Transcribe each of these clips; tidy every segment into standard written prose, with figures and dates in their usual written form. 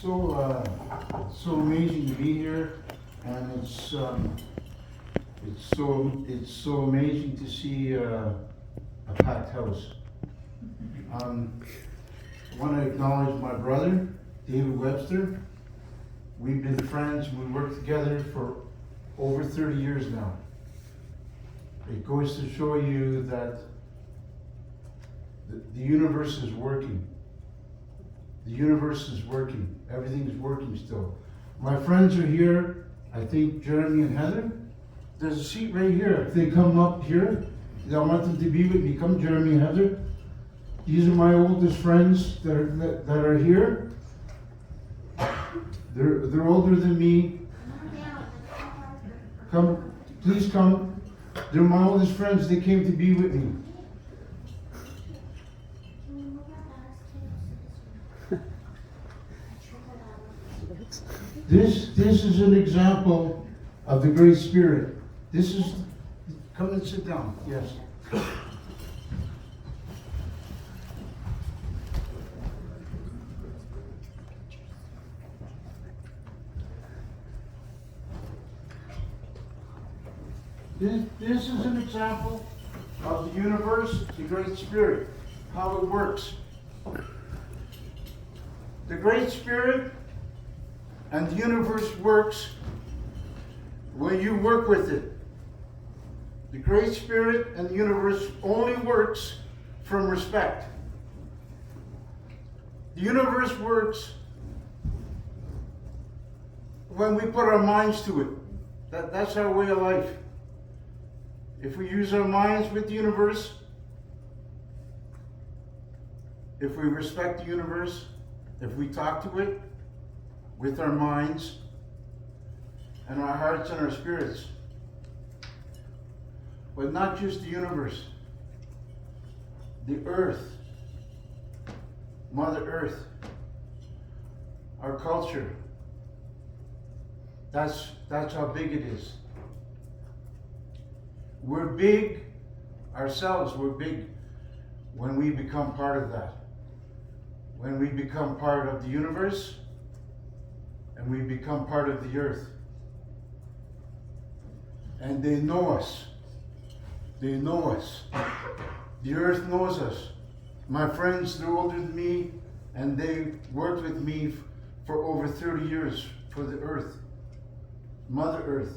so amazing to be here, and it's so amazing to see a packed house. I want to acknowledge my brother, David Webster. We've been friends. We worked together for over 30 years now. It goes to show you that the universe is working. The universe is working. Everything is working still. My friends are here. I think Jeremy and Heather. There's a seat right here. If they come up here, I want them to be with me. Come, Jeremy and Heather. These are my oldest friends that are here. They're older than me. Come, please come. They're my oldest friends. They came to be with me. This is an example of the Great Spirit. This is, come and sit down, yes. This is an example of the universe, the Great Spirit, how it works. The Great Spirit and the universe works when you work with it. The Great Spirit and the universe only works from respect. The universe works when we put our minds to it. That's our way of life. If we use our minds with the universe, if we respect the universe, if we talk to it with our minds and our hearts and our spirits, but not just the universe, the earth, Mother Earth, our culture, that's how big it is. We're big ourselves. We're big when we become part of that. When we become part of the universe and we become part of the earth. And they know us. They know us. The earth knows us. My friends, they're older than me, and they worked with me for over 30 years for the earth, Mother Earth.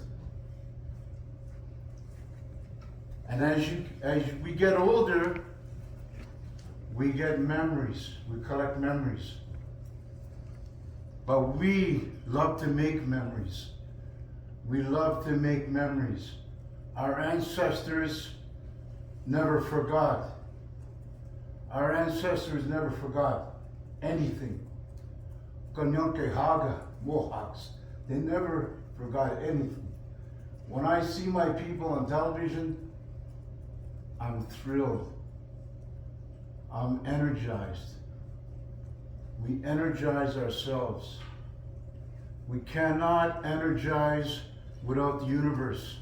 And as we get older, we get memories. We collect memories. But we love to make memories. We love to make memories. Our ancestors never forgot. Our ancestors never forgot anything. Kanyonke Haga, Mohawks, they never forgot anything. When I see my people on television, I'm thrilled. I'm energized. We energize ourselves. We cannot energize without the universe.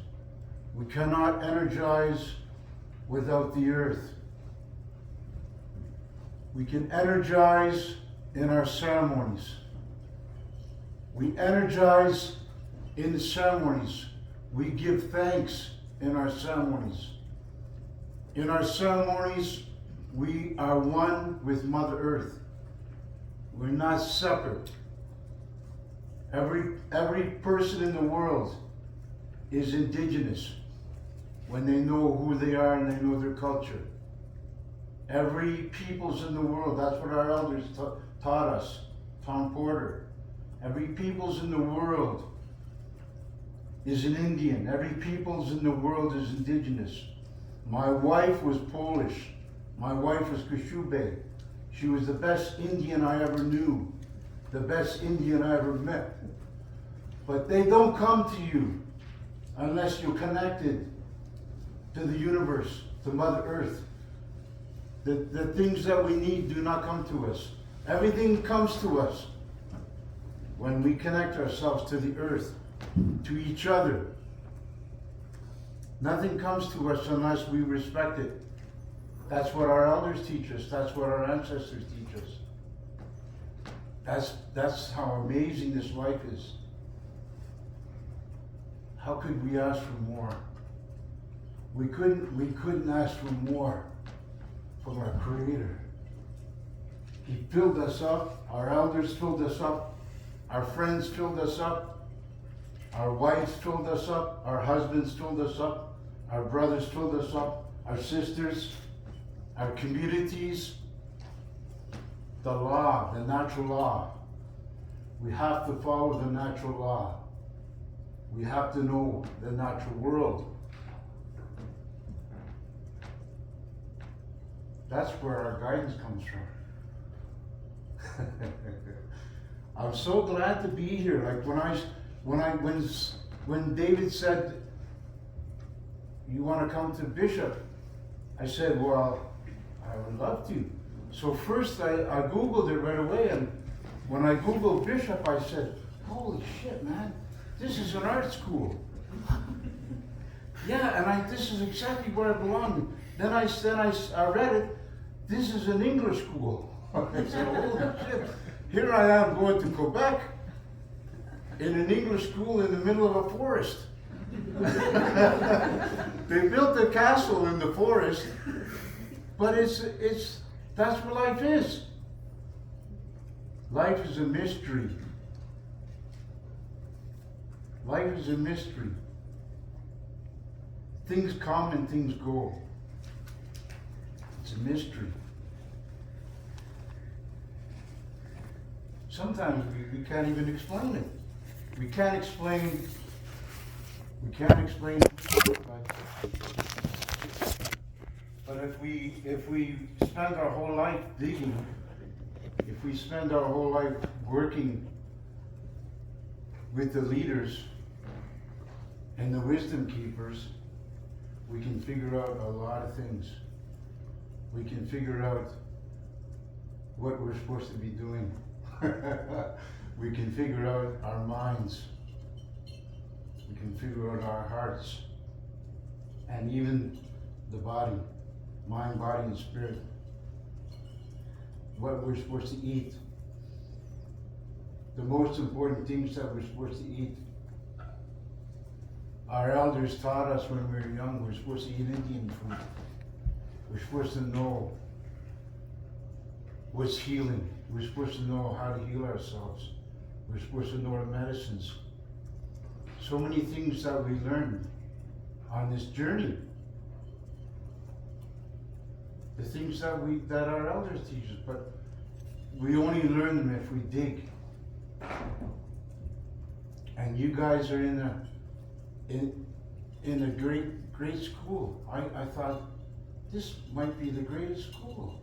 We cannot energize without the earth. We can energize in our ceremonies. We energize in the ceremonies. We give thanks in our ceremonies. In our ceremonies, we are one with Mother Earth. We're not separate. Every person in the world is indigenous when they know who they are and they know their culture. Every peoples in the world, that's what our elders taught us, Tom Porter. Every peoples in the world is an Indian. Every peoples in the world is indigenous. My wife was Polish. My wife was Kashube. She was the best Indian I ever knew, the best Indian I ever met. But they don't come to you unless you're connected to the universe, to Mother Earth. The things that we need do not come to us. Everything comes to us when we connect ourselves to the earth, to each other. Nothing comes to us unless we respect it. That's what our elders teach us. That's what our ancestors teach us. That's how amazing this life is. How could we ask for more? We couldn't ask for more from our Creator. He filled us up, our elders filled us up, our friends filled us up, our wives filled us up, our husbands filled us up, our brothers filled us up, our sisters, our communities. The law, the natural law. We have to follow the natural law. We have to know the natural world. That's where our guidance comes from. I'm so glad to be here. Like when David said, "You want to come to Bishop?" I said, "Well, I would love to." So first I Googled it right away, and when I Googled Bishop, I said, "Holy shit, man, this is an art school." Yeah, and this is exactly where I belong. Then I read it. This is an English school. I said, "Holy shit! Here I am going to Quebec in an English school in the middle of a forest." They built a castle in the forest, but that's what life is. Life is a mystery. Life is a mystery. Things come and things go. It's a mystery. Sometimes we can't even explain it. We can't explain but if we spend our whole life digging, if we spend our whole life working with the leaders and the wisdom keepers, we can figure out a lot of things. We can figure out what we're supposed to be doing. We can figure out our minds. We can figure out our hearts. And even the body, mind, body, and spirit. What we're supposed to eat. The most important things that we're supposed to eat. Our elders taught us when we were young, we're supposed to eat Indian food. We're supposed to know what's healing. We're supposed to know how to heal ourselves. We're supposed to know our medicines. So many things that we learn on this journey. The things that our elders teach us, but we only learn them if we dig. And you guys are in a great school. I thought this might be the greatest school.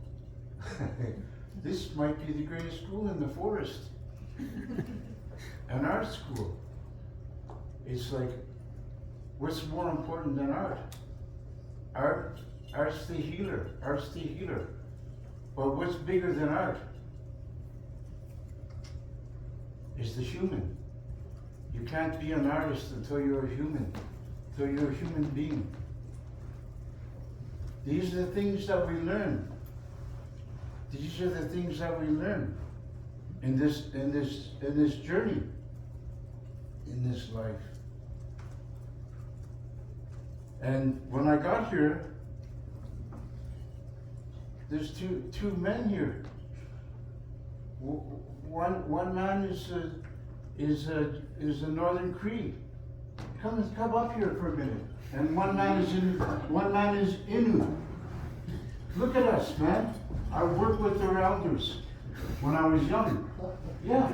This might be the greatest school in the forest. An art school. It's like, what's more important than art? Art's the healer. Art's the healer. But what's bigger than art is the human. You can't be an artist until you're a human, until you're a human being. These are the things that we learn. These are the things that we learn in this journey, in this life. And when I got here, there's two men here. One man is a Northern Cree. Come up here for a minute. And one man is Innu. Look at us, man. I worked with their elders when I was young. Yeah.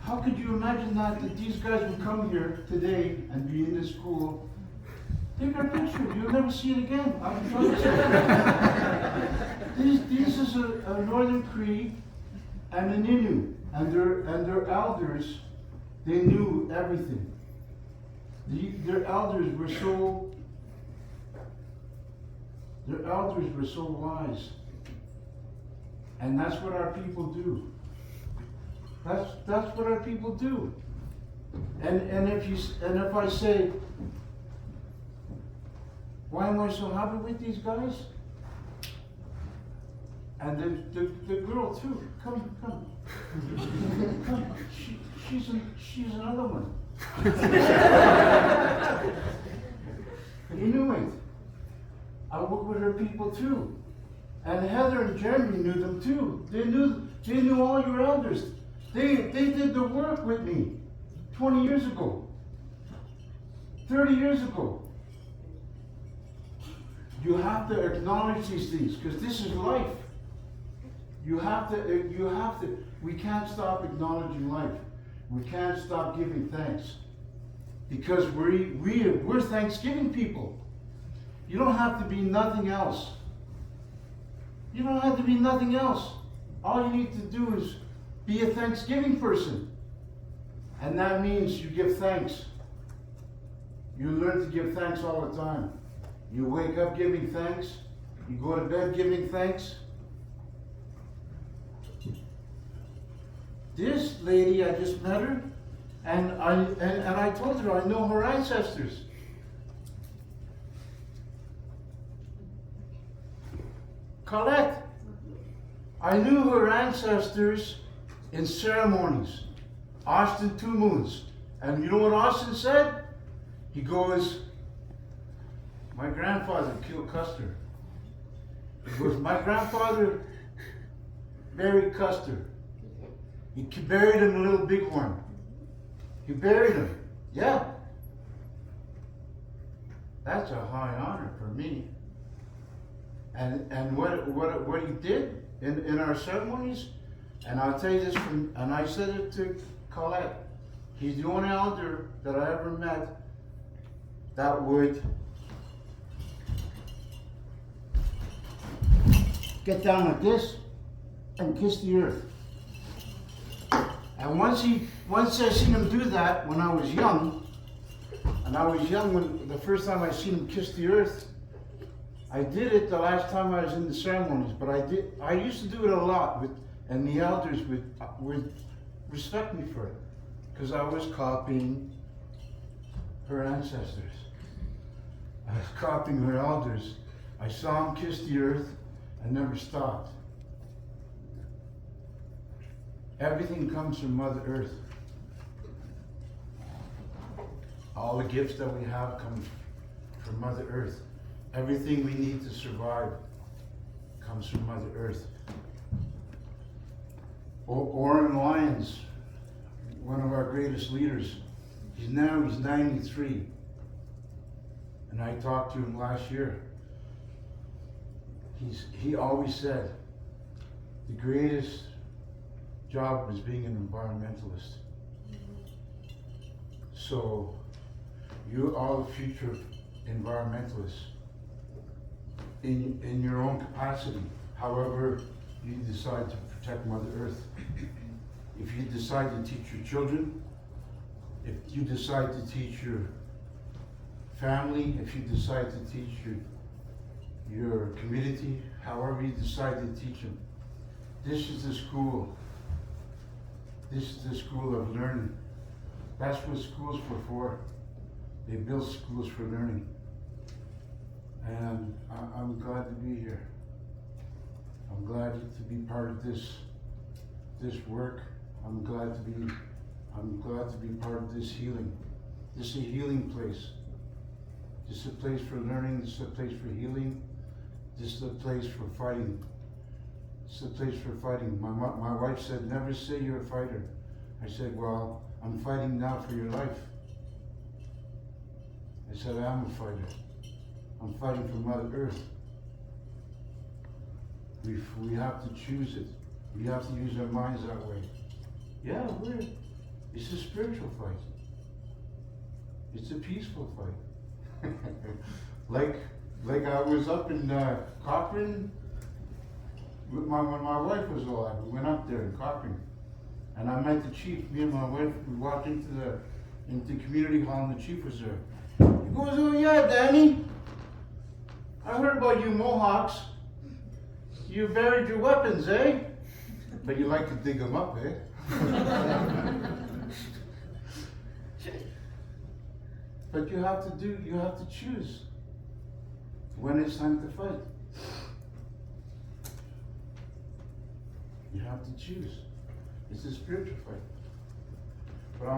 How could you imagine that these guys would come here today and be in this school? Take our picture. You'll never see it again. I'm trying to say. This is a Northern Cree and an Innu, and their elders, they knew everything. Their elders were so wise. And that's what our people do. That's what our people do. And if I say, why am I so happy with these guys? And the girl too, come. Come. She's another one. He knew it. I worked with her people too. And Heather and Jeremy knew them too. They knew all your elders. They did the work with me 20 years ago, 30 years ago. You have to acknowledge these things because this is life. You have to, we can't stop acknowledging life. We can't stop giving thanks because we're Thanksgiving people. You don't have to be nothing else. You don't have to be nothing else. All you need to do is be a Thanksgiving person. And that means you give thanks. You learn to give thanks all the time. You wake up giving thanks. You go to bed giving thanks. This lady, I just met her, and I told her I know her ancestors. Colette, I knew her ancestors in ceremonies. Austin 2 Moons. And you know what Austin said? He goes, my grandfather killed Custer. He goes, my grandfather buried Custer. He buried him in a Little Bighorn. He buried him. Yeah. That's a high honor for me. And what he did in our ceremonies, and I'll tell you this and I said it to Colette, he's the only elder that I ever met that would get down like this and kiss the earth. And once I seen him do that when I was young, and I was young when the first time I seen him kiss the earth, I did it the last time I was in the ceremonies, but I used to do it a lot and the elders would respect me for it, because I was copying her ancestors. I was copying her elders. I saw him kiss the earth and never stopped. Everything comes from Mother Earth. All the gifts that we have come from Mother Earth. Everything we need to survive comes from Mother Earth. Oren Lyons, one of our greatest leaders, he's 93. And I talked to him last year. He always said the greatest job was being an environmentalist. So you are the future environmentalists in your own capacity, however you decide to protect Mother Earth. If you decide to teach your children, if you decide to teach your family, if you decide to teach your community, however you decide to teach them, this is the school. This is the school of learning. That's what schools were for. They built schools for learning. And I'm glad to be here. I'm glad to be part of this work. I'm glad to be part of this healing. This is a healing place. This is a place for learning. This is a place for healing. This is a place for fighting. This is a place for fighting. My wife said, never say you're a fighter. I said, well, I'm fighting now for your life. I said, I am a fighter. I'm fighting for Mother Earth. We have to choose it. We have to use our minds that way. Yeah, it's a spiritual fight. It's a peaceful fight. like I was up in Cochrane when my wife was alive. We went up there in Cochrane, and I met the chief. Me and my wife, we walked into the community hall, and the chief was there. He goes, "Oh yeah, Danny, I heard about you Mohawks. You buried your weapons, eh? But you like to dig them up, eh?" But you have to choose when it's time to fight. You have to choose. It's a spiritual fight. But I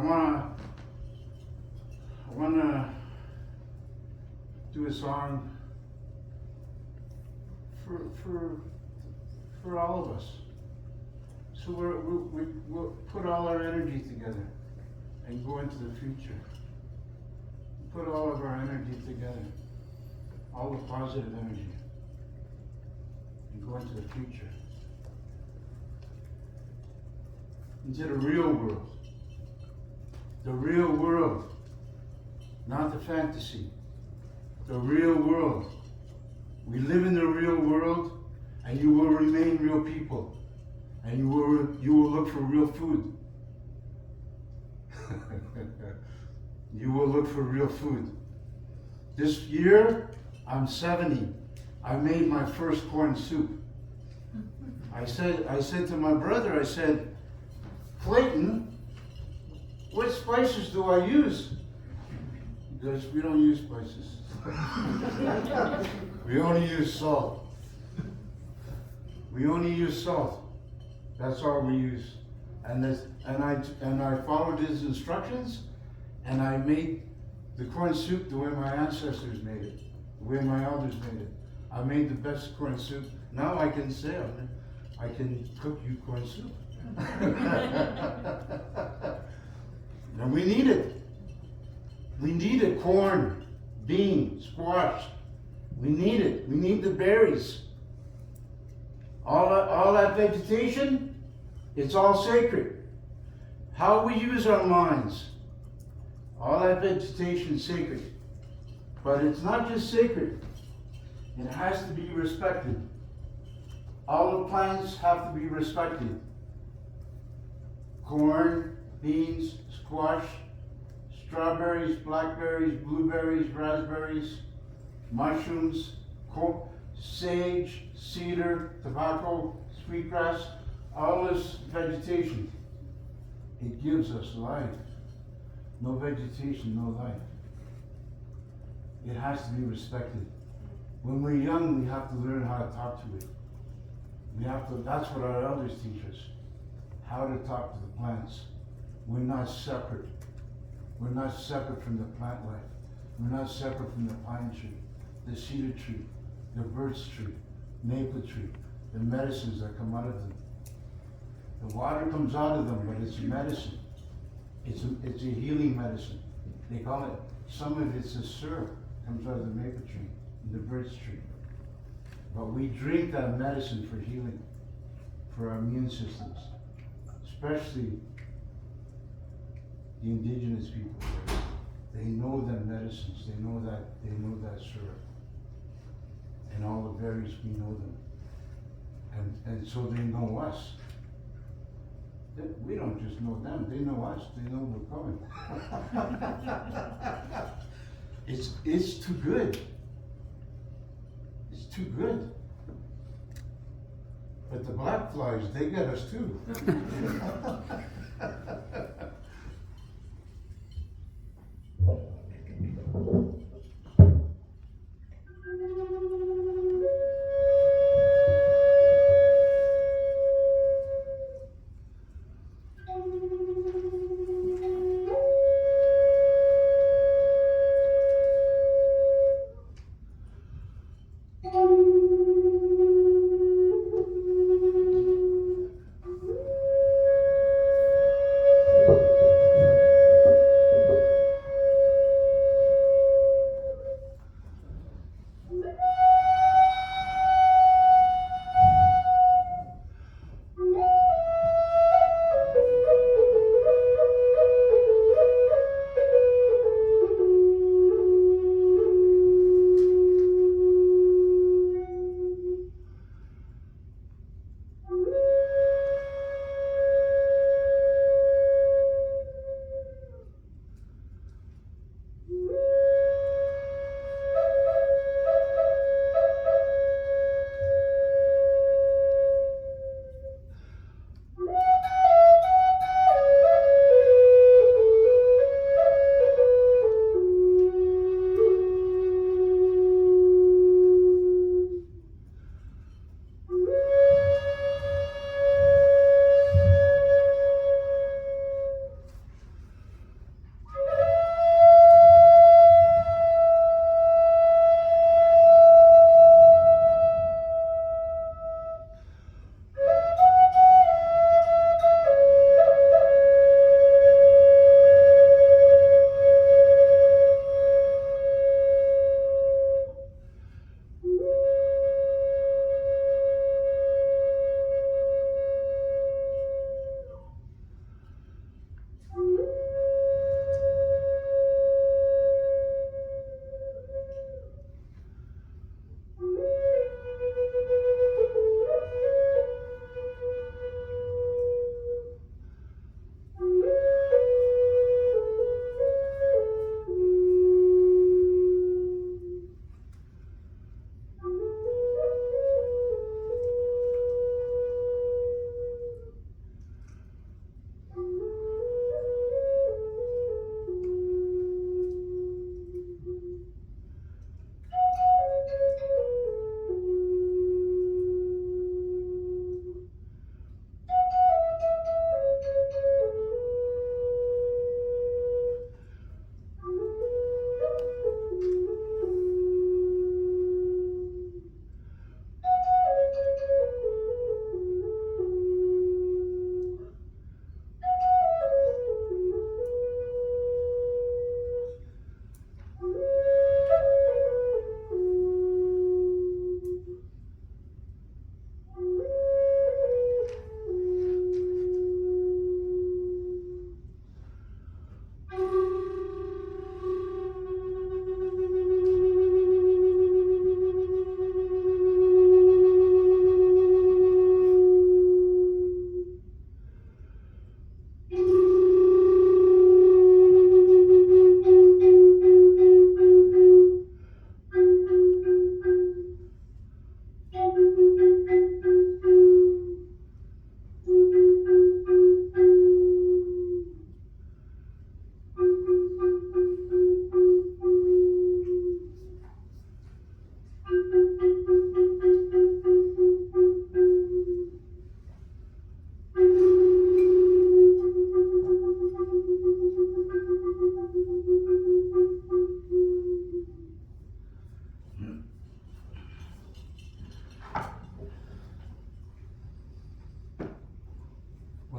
wanna do a song for all of us. So we'll put all our energy together and go into the future. Put all of our energy together, all the positive energy, and go into the future. Into the real world. The real world, not the fantasy. The real world. We live in the real world, and you will remain real people, and you will look for real food. You will look for real food. This year, I'm 70. I made my first corn soup. I said to my brother, I said, Clayton, what spices do I use? He goes, we don't use spices. We only use salt. We only use salt. That's all we use. And I followed his instructions, and I made the corn soup the way my ancestors made it, the way my elders made it. I made the best corn soup. Now I can say I can cook you corn soup. And we need it. We need it. Corn, bean, squash. We need it. We need the berries. All that vegetation, it's all sacred. How we use our minds, all that vegetation is sacred. But it's not just sacred. It has to be respected. All the plants have to be respected. Corn, beans, squash, strawberries, blackberries, blueberries, raspberries, mushrooms, sage, cedar, tobacco, sweetgrass, all this vegetation. It gives us life. No vegetation, no life. It has to be respected. When we're young, we have to learn how to talk to it. That's what our elders teach us. How to talk to the plants. We're not separate. We're not separate from the plant life. We're not separate from the pine tree, the cedar tree, the birch tree, maple tree, the medicines that come out of them. The water comes out of them, but it's medicine. It's a healing medicine. They call it, some of it's a syrup, comes out of the maple tree and the birch tree. But we drink that medicine for healing, for our immune systems, especially the indigenous people. They know them medicines. They know that syrup, and all the berries. We know them, and so they know us. We don't just know them; they know us. They know we're coming. It's too good. It's too good. But the black flies, they get us too.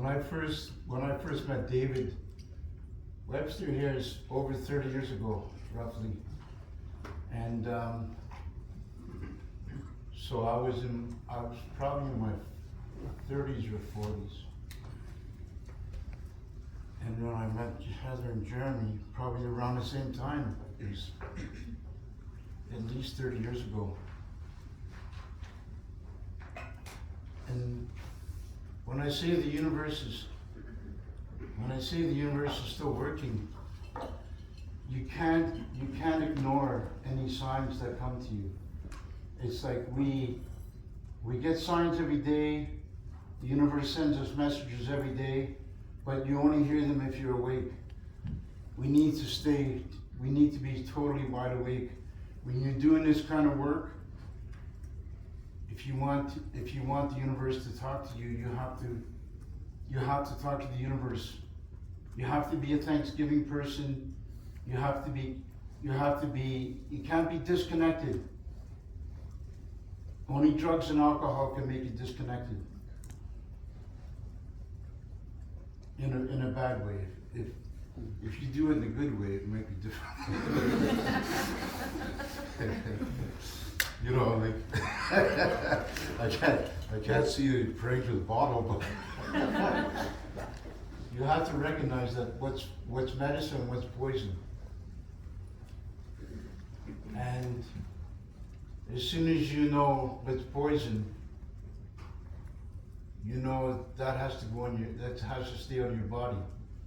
when I first met David Webster here is over 30 years ago, roughly. And so I was probably in my 30s or 40s. And when I met Heather and Jeremy, probably around the same time, it was at least 30 years ago. And when I say the universe is still working, you can't ignore any signs that come to you. It's like we get signs every day. The universe sends us messages every day, but you only hear them if you're awake. We need to be totally wide awake. When you're doing this kind of work, if you want the universe to talk to you, you have to talk to the universe. You have to be a Thanksgiving person. You can't be disconnected. Only drugs and alcohol can make you disconnected. In a bad way. If you do it in a good way, it might be different. You know, like I can't see you praying to the bottle, but you have to recognize that what's medicine and what's poison. And as soon as you know what's poison, you know that has to that has to stay on your body.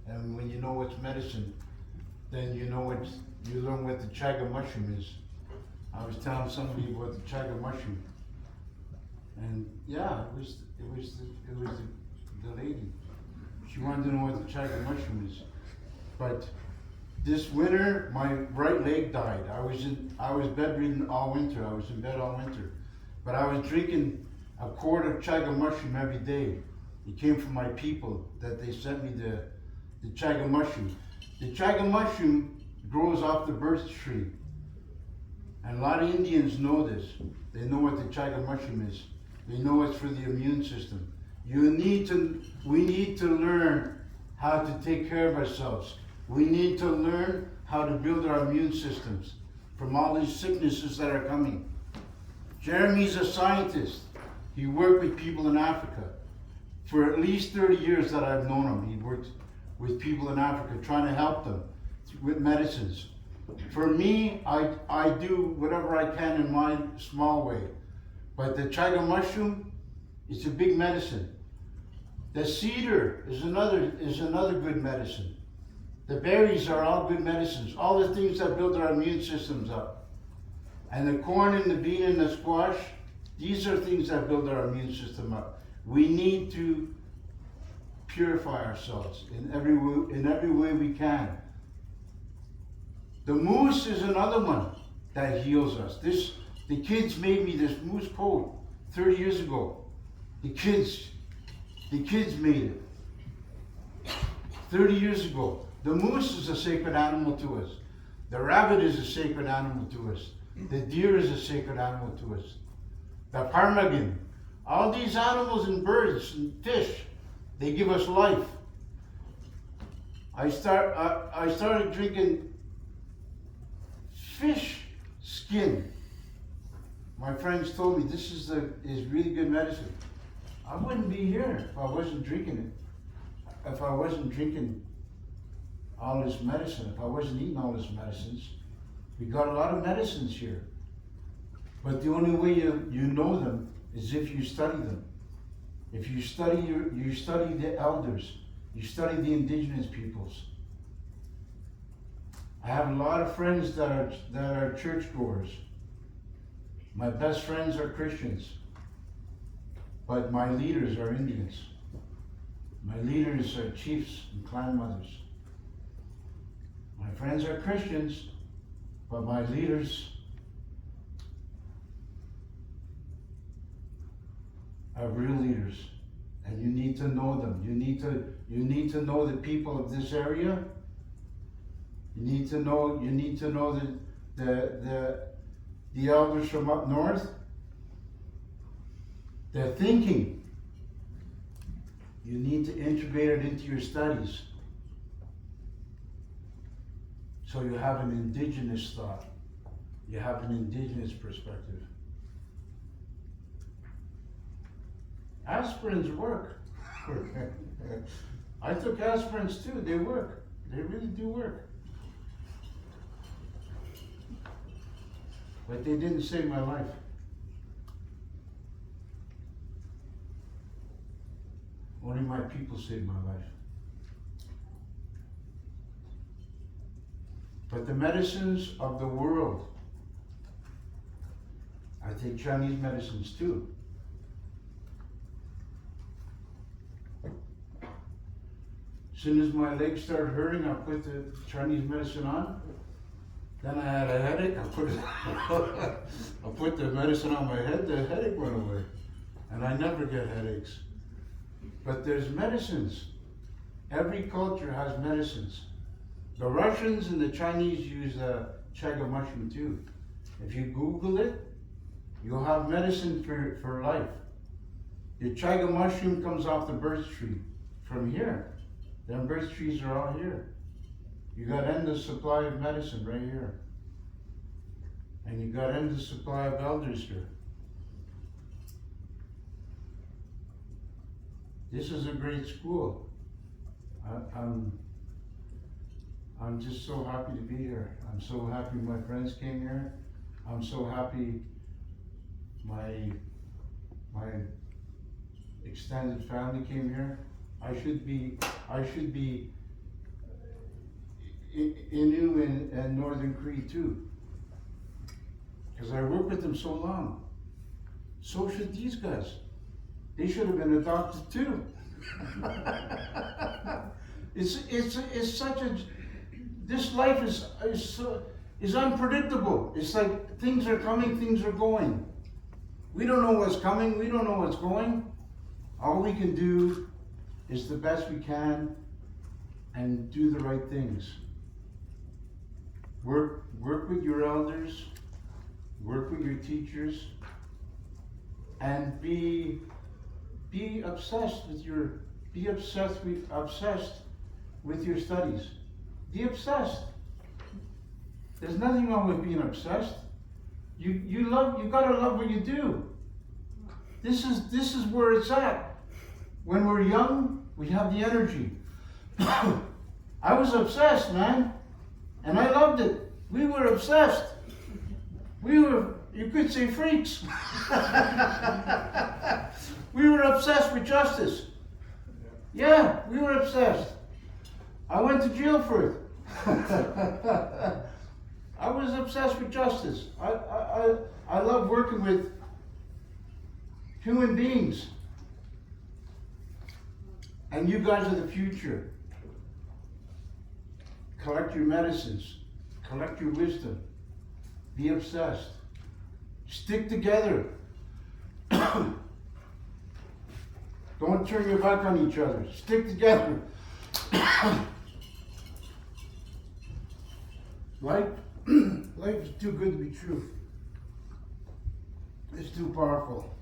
And when you know what's medicine, then you learn what the chaga mushroom is. I was telling somebody about the chaga mushroom, and yeah, it was the lady. She wanted to know what the chaga mushroom is. But this winter, my right leg died. I was bedridden all winter. I was in bed all winter, but I was drinking a quart of chaga mushroom every day. It came from my people that they sent me the chaga mushroom. The chaga mushroom grows off the birch tree. And a lot of Indians know this. They know what the chaga mushroom is. They know it's for the immune system. We need to learn how to take care of ourselves. We need to learn how to build our immune systems from all these sicknesses that are coming. Jeremy's a scientist. He worked with people in Africa. For at least 30 years that I've known him, he worked with people in Africa, trying to help them with medicines. For me, I do whatever I can in my small way. But the chaga mushroom is a big medicine. The cedar is another good medicine. The berries are all good medicines. All the things that build our immune systems up. And the corn and the bean and the squash, these are things that build our immune system up. We need to purify ourselves in every way we can. The moose is another one that heals us. The kids made me this moose coat 30 years ago. The kids made it 30 years ago. The moose is a sacred animal to us. The rabbit is a sacred animal to us. The deer is a sacred animal to us. The ptarmigan, all these animals and birds and fish, they give us life. I started drinking fish skin. My friends told me this is really good medicine. I wouldn't be here if I wasn't drinking it. If I wasn't drinking all this medicine, if I wasn't eating all these medicines. We got a lot of medicines here. But the only way you know them is if you study them. If you study the elders, you study the indigenous peoples. I have a lot of friends that are churchgoers. My best friends are Christians, but my leaders are Indians. My leaders are chiefs and clan mothers. My friends are Christians, but my leaders are real leaders, and you need to know them. You need to know the people of this area. You need to know the elders from up north. They're thinking. You need to integrate it into your studies. So you have an indigenous thought. You have an indigenous perspective. Aspirins work. I took aspirins too, they work. They really do work. But they didn't save my life. Only my people saved my life. But the medicines of the world, I take Chinese medicines too. As soon as my legs started hurting, I put the Chinese medicine on. Then I had a headache, I put the medicine on my head, the headache went away. And I never get headaches. But there's medicines. Every culture has medicines. The Russians and the Chinese use chaga mushroom too. If you Google it, you'll have medicine for life. The chaga mushroom comes off the birch tree from here. Them birch trees are all here. You got endless supply of medicine right here. And you got endless supply of elders here. This is a great school. I'm just so happy to be here. I'm so happy my friends came here. I'm so happy my extended family came here. I should be Innu and Northern Cree too, because I worked with them so long. So should these guys. They should have been adopted too. It's such a, this life is unpredictable. It's like things are coming, things are going. We don't know what's coming, we don't know what's going. All we can do is the best we can and do the right things. Work with your elders, work with your teachers, and be obsessed with your studies. Be obsessed. There's nothing wrong with being obsessed. You gotta love what you do. This is where it's at. When we're young, we have the energy. I was obsessed, man. And I loved it. We were obsessed. We were, you could say, freaks. We were obsessed with justice. Yeah, we were obsessed. I went to jail for it. I was obsessed with justice. I love working with human beings. And you guys are the future. Collect your medicines. Collect your wisdom. Be obsessed. Stick together. Don't turn your back on each other. Stick together. Life is too good to be true. It's too powerful.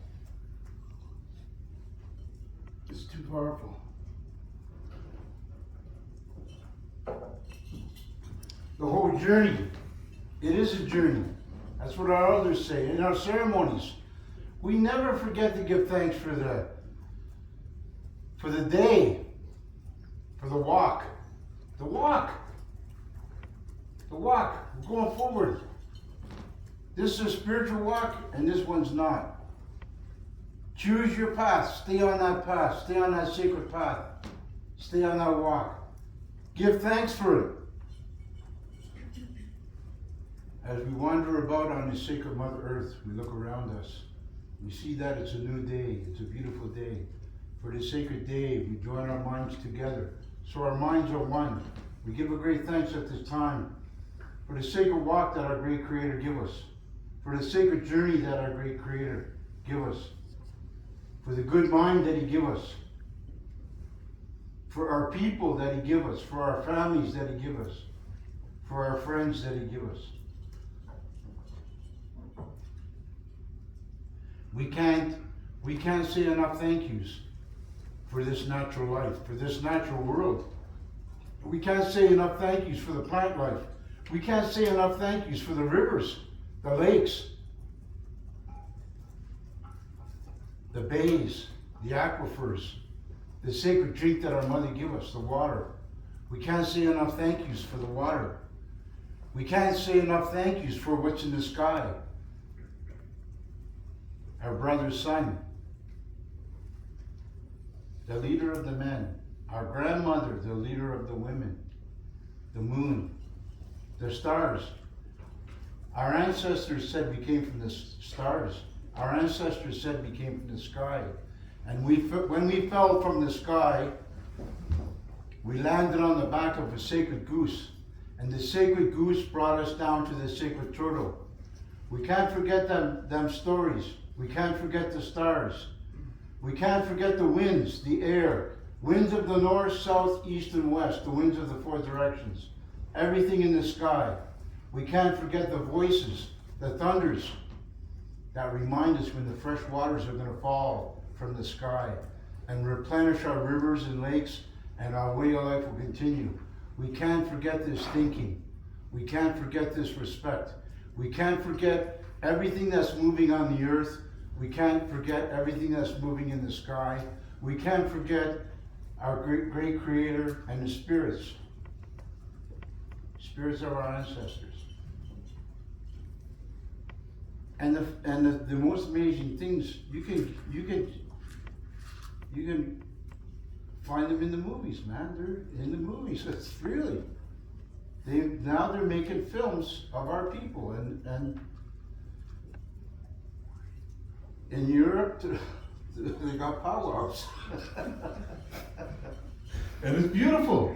It's too powerful. The whole journey, it is a journey. That's what our elders say. In our ceremonies, we never forget to give thanks for the day, for the walk. The walk. We're going forward. This is a spiritual walk, and this one's not. Choose your path. Stay on that path. Stay on that sacred path. Stay on that walk. Give thanks for it. As we wander about on this sacred Mother Earth, we look around us. We see that it's a new day. It's a beautiful day. For this sacred day, we join our minds together. So our minds are one. We give a great thanks at this time for the sacred walk that our great Creator give us. For the sacred journey that our great Creator give us. For the good mind that He give us. For our people that He give us. For our families that He give us. For our friends that He give us. We can't say enough thank yous. for this natural life, for this natural world. We can't say enough thank yous for the plant life. We can't say enough thank yous for the rivers, the lakes, the bays, the aquifers, the sacred drink that our mother gave us, the water. We can't say enough thank yous for the water. We can't say enough thank yous for what's in the sky. Our brother's sun, the leader of the men. Our grandmother, the leader of the women. The moon, the stars. Our ancestors said we came from the stars. Our ancestors said we came from the sky. And when we fell from the sky, we landed on the back of a sacred goose. And the sacred goose brought us down to the sacred turtle. We can't forget them stories. We can't forget the stars. We can't forget the winds, the air. Winds of the north, south, east, and west. The winds of the four directions. Everything in the sky. We can't forget the voices, the thunders that remind us when the fresh waters are going to fall from the sky and replenish our rivers and lakes, and our way of life will continue. We can't forget this thinking. We can't forget this respect. We can't forget everything that's moving on the earth. We can't forget everything that's moving in the sky. We can't forget our great Creator and the spirits of our ancestors. And the most amazing things, you can find them in the movies, man. They're in the movies. It's really, now they're making films of our people, and in Europe they got powwows. And it's beautiful.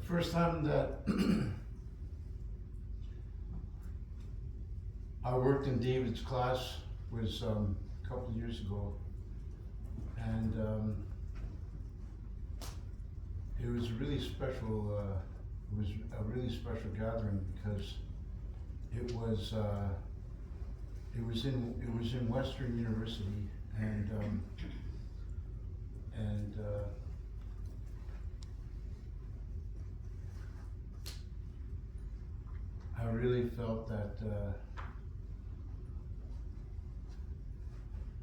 first time that I worked in David's class was a couple of years ago, and it was a really special. It was a really special gathering because it was in Western University, and I really felt that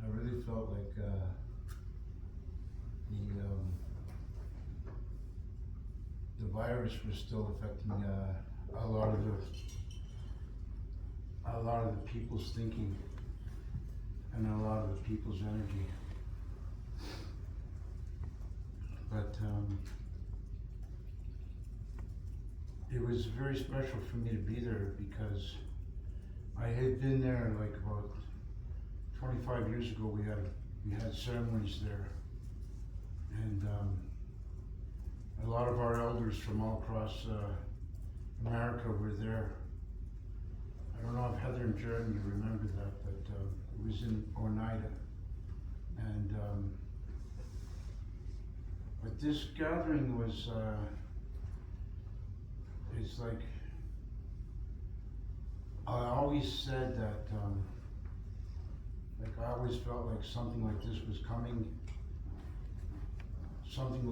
I really felt like the virus was still affecting a lot of the people's thinking and a lot of the people's energy. But it was very special for me to be there because I had been there like about 25 years ago. We had ceremonies there, and a lot of our elders from all across America were there. I don't know if Heather and Jeremy remember that, but it was in Oneida, and but this gathering was it's like I always said that like I always felt like something like this was coming. Something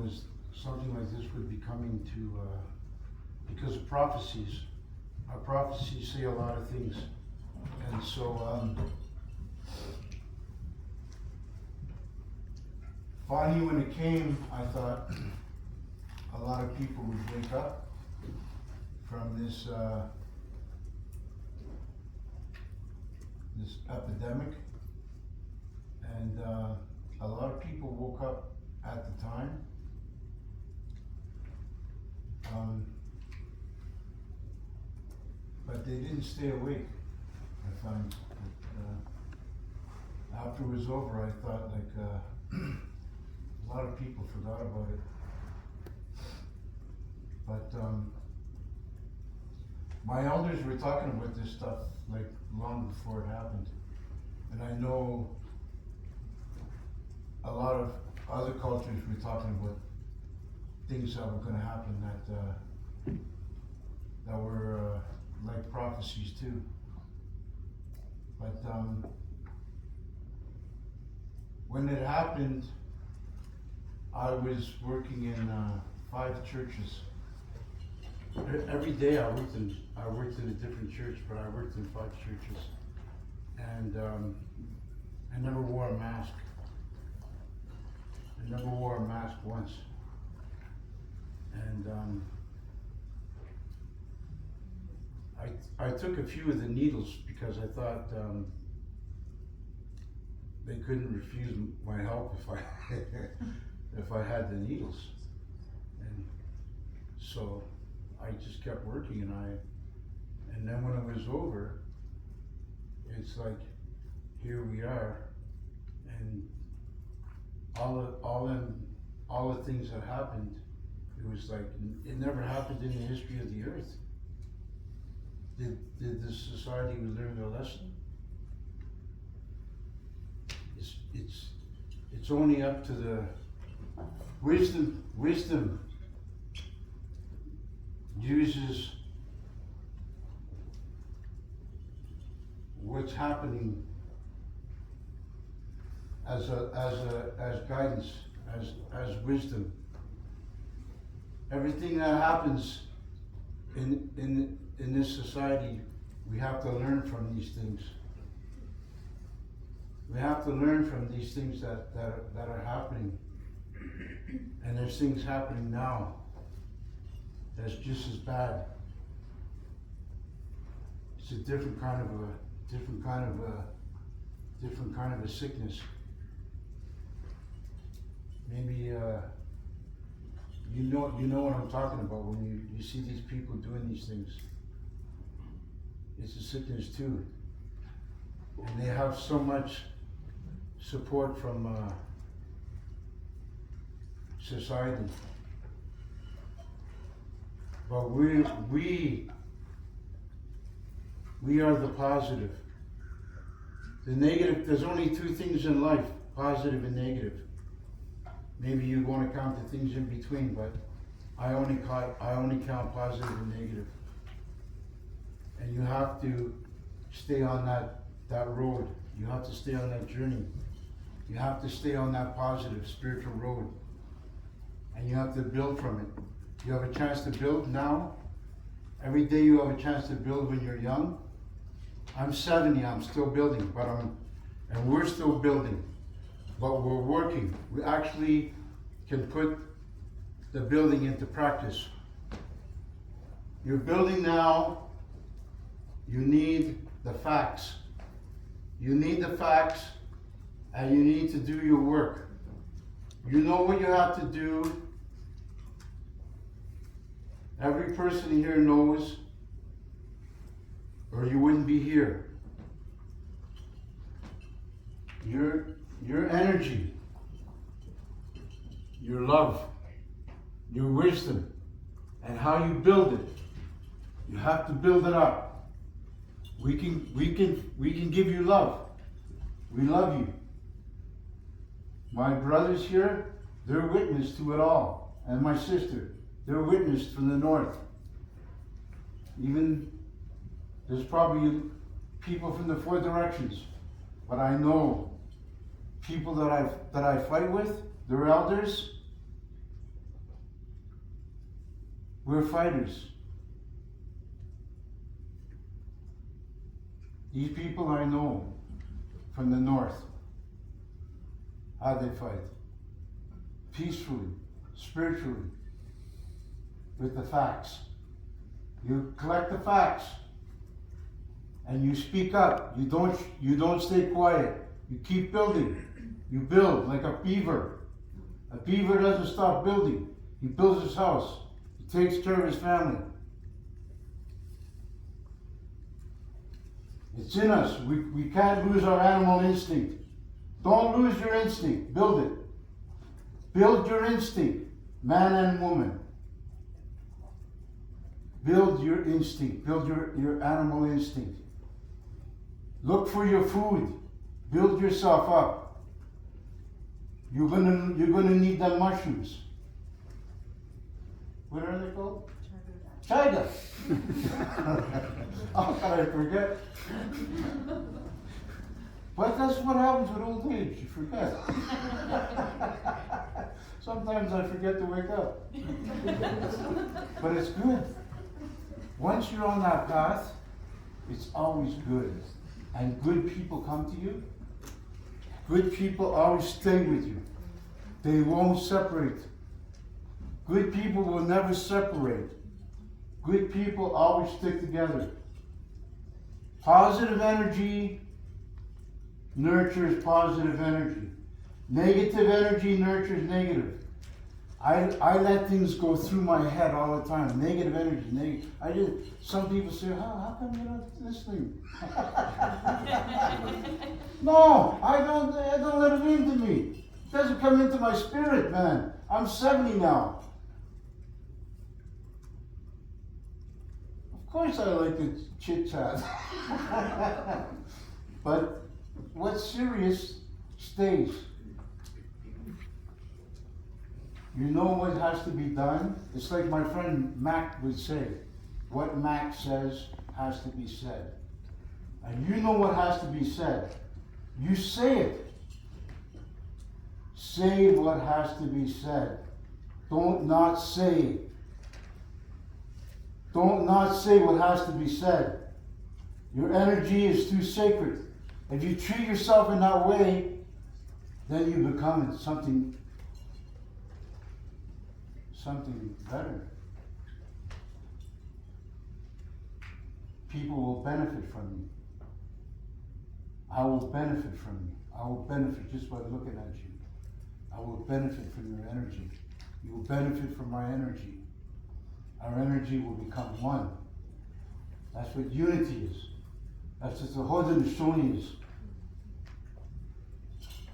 like this would be coming to because of prophecies. Our prophecies say a lot of things, and so finally when it came, I thought a lot of people would wake up from this this epidemic, and a lot of people woke up at the time. But they didn't stay awake. I found that, after it was over, I thought like a lot of people forgot about it. But my elders were talking about this stuff like long before it happened, and I know a lot of other cultures were talking about things that were going to happen that were like prophecies too. But when it happened, I was working in 5 churches. Every day I worked in a different church, but I worked in 5 churches, and I never wore a mask. I never wore a mask once, and I took a few of the needles because I thought they couldn't refuse my help if I had the needles, and so I just kept working, and then when it was over, it's like here we are, and all the things that happened, it was like it never happened in the history of the earth. Did the society learn their lesson? It's only up to the wisdom uses what's happening as guidance, as wisdom. Everything that happens in this society, we have to learn from these things. We have to learn from these things that are happening. And there's things happening now that's just as bad. It's a different kind of a sickness. Maybe you know what I'm talking about when you see these people doing these things. It's a sickness too, and they have so much support from society. But we are the positive. The negative, there's only two things in life, positive and negative. Maybe you want to count the things in between, but I only count positive and negative. And you have to stay on that road. You have to stay on that journey. You have to stay on that positive spiritual road. And you have to build from it. You have a chance to build now. Every day you have a chance to build when you're young. I'm 70, I'm still building, and we're still building. But we're working. We actually can put the building into practice. You're building now. You need the facts. You need the facts, and you need to do your work. You know what you have to do. Every person here knows, or you wouldn't be here. Your energy, your love, your wisdom, and how you build it. You have to build it up. We can give you love. We love you. My brothers here, they're witness to it all. And my sister, they're witness from the north. Even there's probably people from the four directions. But I know people that I fight with, they're elders. We're fighters. These people I know from the north, how they fight. Peacefully, spiritually, with the facts. You collect the facts and you speak up. You don't stay quiet. You keep building. You build like a beaver. A beaver doesn't stop building. He builds his house. He takes care of his family. It's in us. We can't lose our animal instinct. Don't lose your instinct. Build it. Build your instinct, man and woman. Build your instinct. Build your animal instinct. Look for your food. Build yourself up. You're gonna need them mushrooms. What are they called? Chaga. How can I forget? But that's what happens with old age. You forget. Sometimes I forget to wake up. But it's good. Once you're on that path, it's always good. And good people come to you. Good people always stay with you. They won't separate. Good people will never separate. Good people always stick together. Positive energy nurtures positive energy. Negative energy nurtures negative. I let things go through my head all the time. Negative energy, some people say, how come you're not listening? No, I don't let it into me. It doesn't come into my spirit, man. I'm 70 now. Of course I like to chit chat. But what's serious stays. You know what has to be done? It's like my friend Mac would say, what Mac says has to be said. And you know what has to be said. You say it. Say what has to be said. Don't not say. Don't not say what has to be said. Your energy is too sacred. If you treat yourself in that way, then you become something better. People will benefit from you. I will benefit from you. I will benefit just by looking at you. I will benefit from your energy. You will benefit from my energy. Our energy will become one. That's what unity is. That's what the Haudenosaunee is.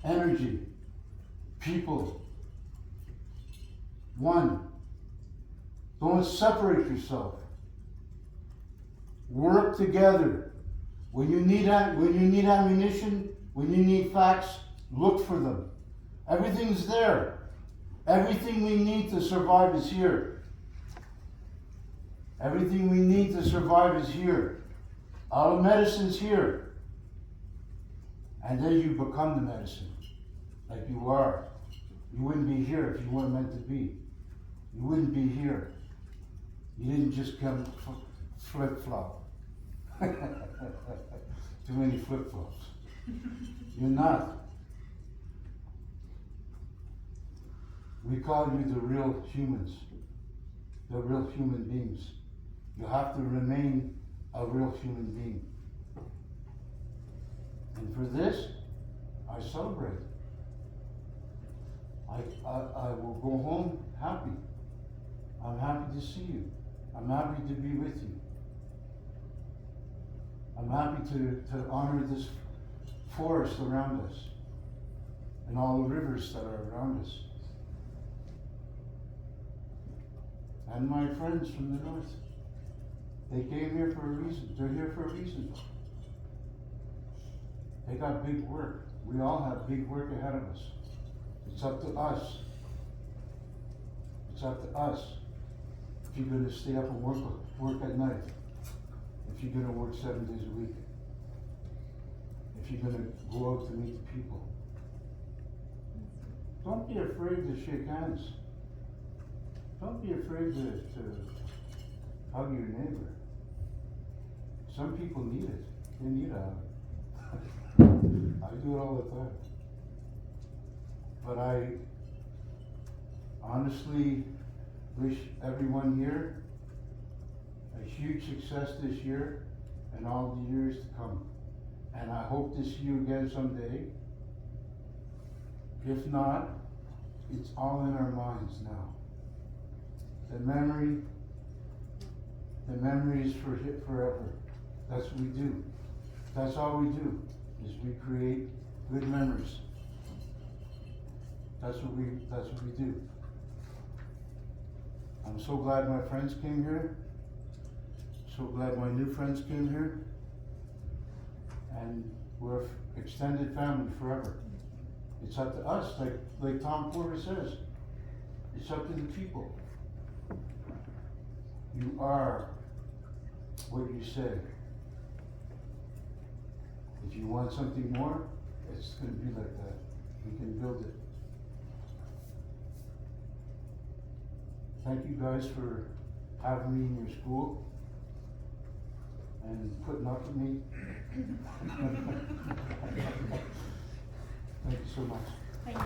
Energy, people, one. Don't separate yourself. Work together. When you need ammunition, when you need facts, look for them. Everything's there. Everything we need to survive is here. Everything we need to survive is here. Our medicine's here. And then you become the medicine, like you are. You wouldn't be here if you weren't meant to be. You wouldn't be here. You didn't just come flip-flop. Too many flip-flops. You're not. We call you the real humans, the real human beings. You have to remain a real human being. And for this, I celebrate. I will go home happy. I'm happy to see you. I'm happy to be with you. I'm happy to honor this forest around us and all the rivers that are around us. And my friends from the north, they came here for a reason. They're here for a reason. They got big work. We all have big work ahead of us. It's up to us. It's up to us. If you're going to stay up and work at night. If you're going to work 7 days a week. If you're going to go out to meet the people. Don't be afraid to shake hands. Don't be afraid to hug your neighbor. Some people need it. They need a hug. I do it all the time. But I honestly wish everyone here a huge success this year and all the years to come. And I hope to see you again someday. If not, it's all in our minds now. The memory is for forever. That's what we do. That's all we do, is we create good memories. That's what we do. I'm so glad my friends came here. So glad my new friends came here. And we're extended family forever. It's up to us, like Tom Porter says. It's up to the people. You are what you say. If you want something more, it's going to be like that. We can build it. Thank you guys for having me in your school and putting up with me. Thank you so much. Thank you.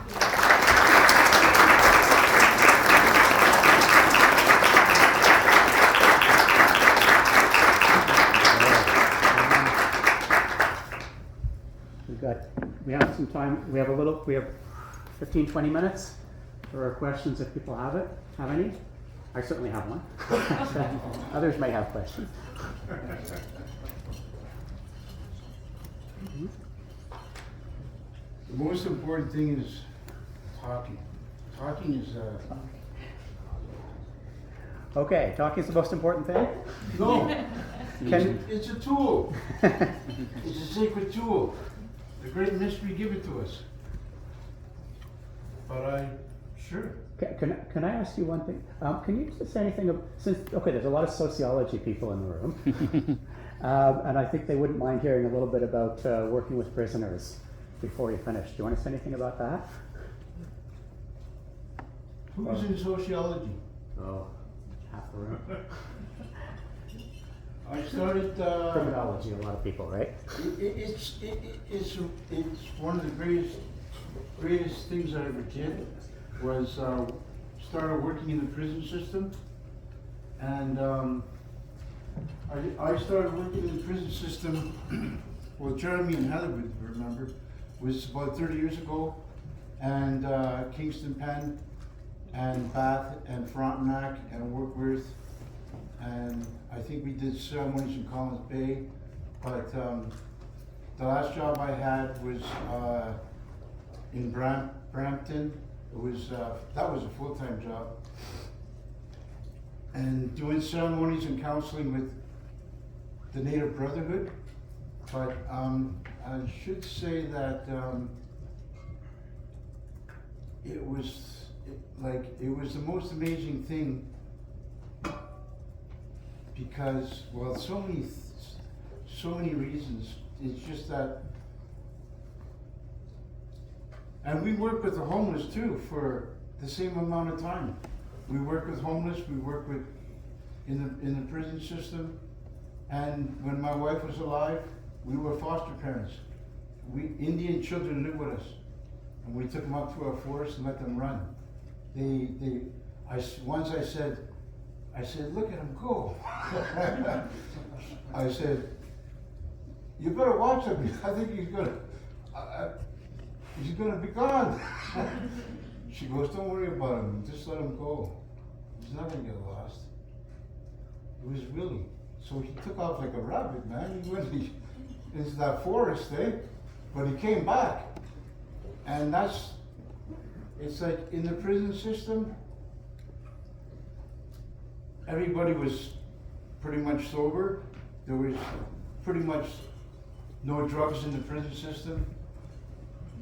We have some time. We have 15, 20 minutes for questions if people have any. I certainly have one. Others may have questions. The most important thing is talking. Talking is Okay, talking is the most important thing? no. It's a tool. It's a sacred tool. The great mystery given to us. But sure. Can I ask you one thing? Can you just say anything there's a lot of sociology people in the room, and I think they wouldn't mind hearing a little bit about working with prisoners before you finish. Do you want to say anything about that? Who's in sociology? Oh, half the room. I started criminology. A lot of people, right? It's one of the greatest things I ever did was started working in the prison system, and I started working in the prison system. Well, Jeremy and Heather would remember, was about 30 years ago, and Kingston Penn, and Bath, and Frontenac, and Warkworth, and I think we did ceremonies in Collins Bay, but the last job I had was in Brampton. It was that was a full-time job, and doing ceremonies and counseling with the Native Brotherhood. But I should say that it was the most amazing thing, because, well, so many reasons. It's just that, and we work with the homeless too for the same amount of time. We work with homeless, we work with in the prison system, and when my wife was alive, we were foster parents. Indian children lived with us, and we took them up to our forest and let them run. Once I said, look at him go. I said, you better watch him. I think he's gonna be gone. She goes, don't worry about him. Just let him go. He's not gonna get lost. It was really. So he took off like a rabbit, man. He went into that forest, eh? But he came back. And it's like in the prison system, everybody was pretty much sober. There was pretty much no drugs in the prison system.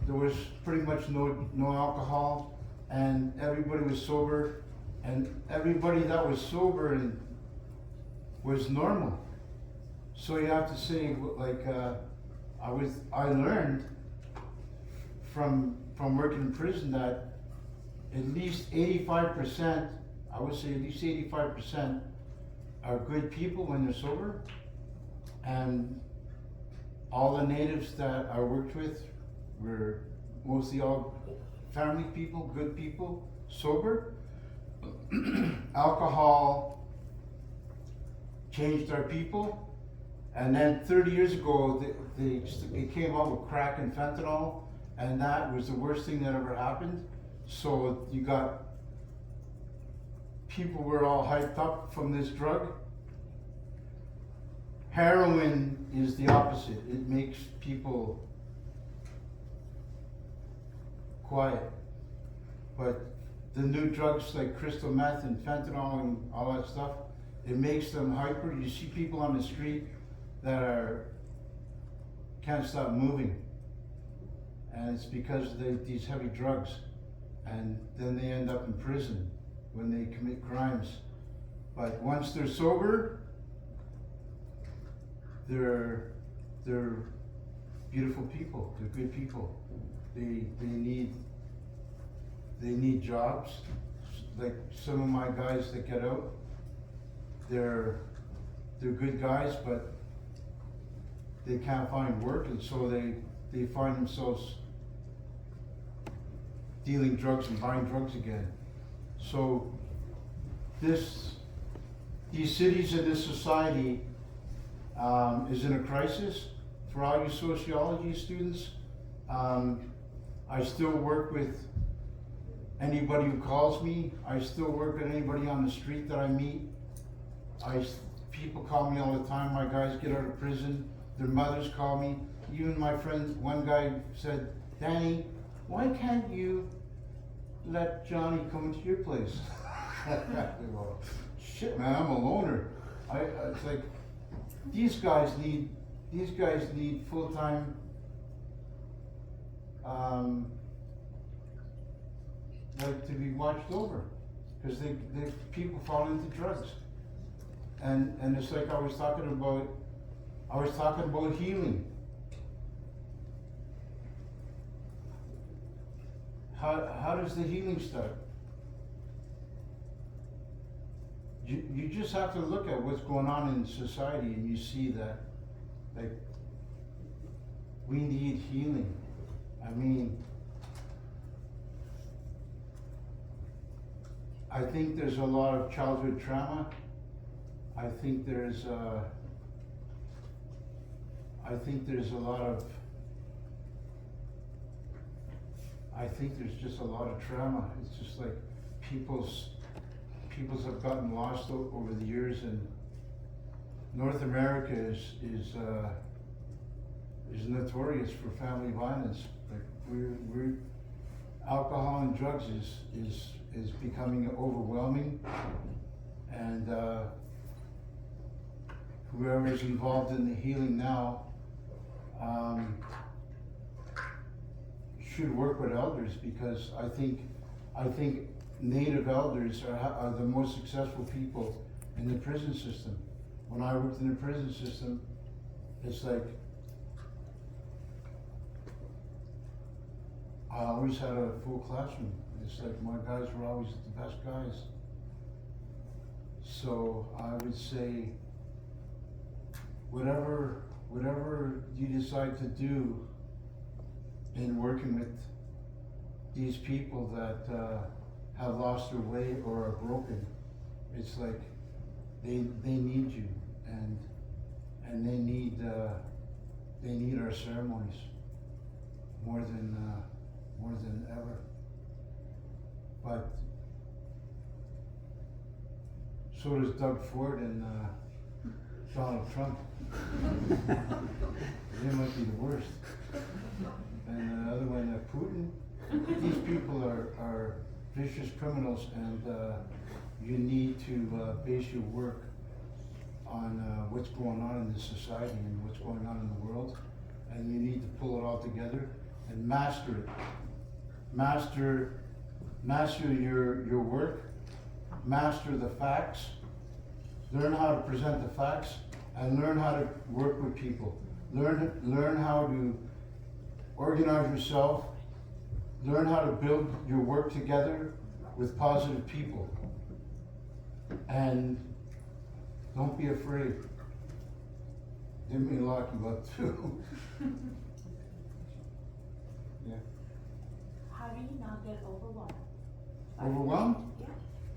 There was pretty much no alcohol, and everybody was sober, and everybody that was sober and was normal. So you have to say, like, I learned from working in prison that at least 85%, I would say at least 85% are good people when they're sober, and all the natives that I worked with were mostly all family people, good people, sober. Alcohol changed our people, and then 30 years ago they came out with crack and fentanyl, and that was the worst thing that ever happened. So you got people were all hyped up from this drug. Heroin is the opposite. It makes people quiet. But the new drugs like crystal meth and fentanyl and all that stuff, it makes them hyper. You see people on the street that can't stop moving. And it's because of these heavy drugs. And then they end up in prison when they commit crimes. But once they're sober, they're beautiful people. They're good people. They need jobs. Like some of my guys that get out, they're good guys, but they can't find work, and so they find themselves dealing drugs and buying drugs again. So these cities and this society is in a crisis. For all you sociology students, I still work with anybody who calls me. I still work with anybody on the street that I meet. People call me all the time. My guys get out of prison. Their mothers call me. Even my friend, one guy said, Danny, why can't you let Johnny come to your place? Well, shit, man, I'm a loner. It's like, these guys need full-time like to be watched over, because people fall into drugs, and it's like I was talking about healing. How does the healing start? You just have to look at what's going on in society, and you see that, like, we need healing. I mean, I think there's a lot of childhood trauma. I think there's just a lot of trauma. It's just like people's have gotten lost over the years, and North America is notorious for family violence. Like we're alcohol and drugs is becoming overwhelming, And whoever is involved in the healing now should work with elders, because I think Native elders are the most successful people in the prison system. When I worked in the prison system, it's like I always had a full classroom. It's like my guys were always the best guys. So I would say, whatever you decide to do in working with these people that have lost their way or are broken, it's like they need you, and they need our ceremonies more than ever. But so does Doug Ford and Donald Trump. They might be the worst. And the other one, Putin. These people are vicious criminals, and you need to base your work on what's going on in this society and what's going on in the world, and you need to pull it all together and master it. Master your work, master the facts, learn how to present the facts, and learn how to work with people. Learn how to organize yourself, learn how to build your work together with positive people. And don't be afraid. They may lock you up too. Yeah. How do you not get overwhelmed? Overwhelmed? Yeah.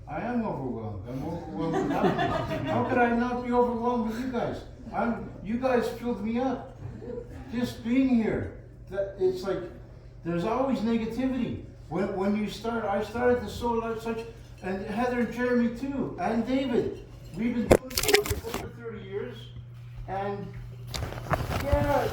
I am overwhelmed. I'm overwhelmed with happiness. How could I not be overwhelmed with you guys? You guys filled me up. Just being here. It's like, there's always negativity. When you start, I started the soul as such, and Heather and Jeremy too, and David. We've been doing this for over 30 years, and yeah,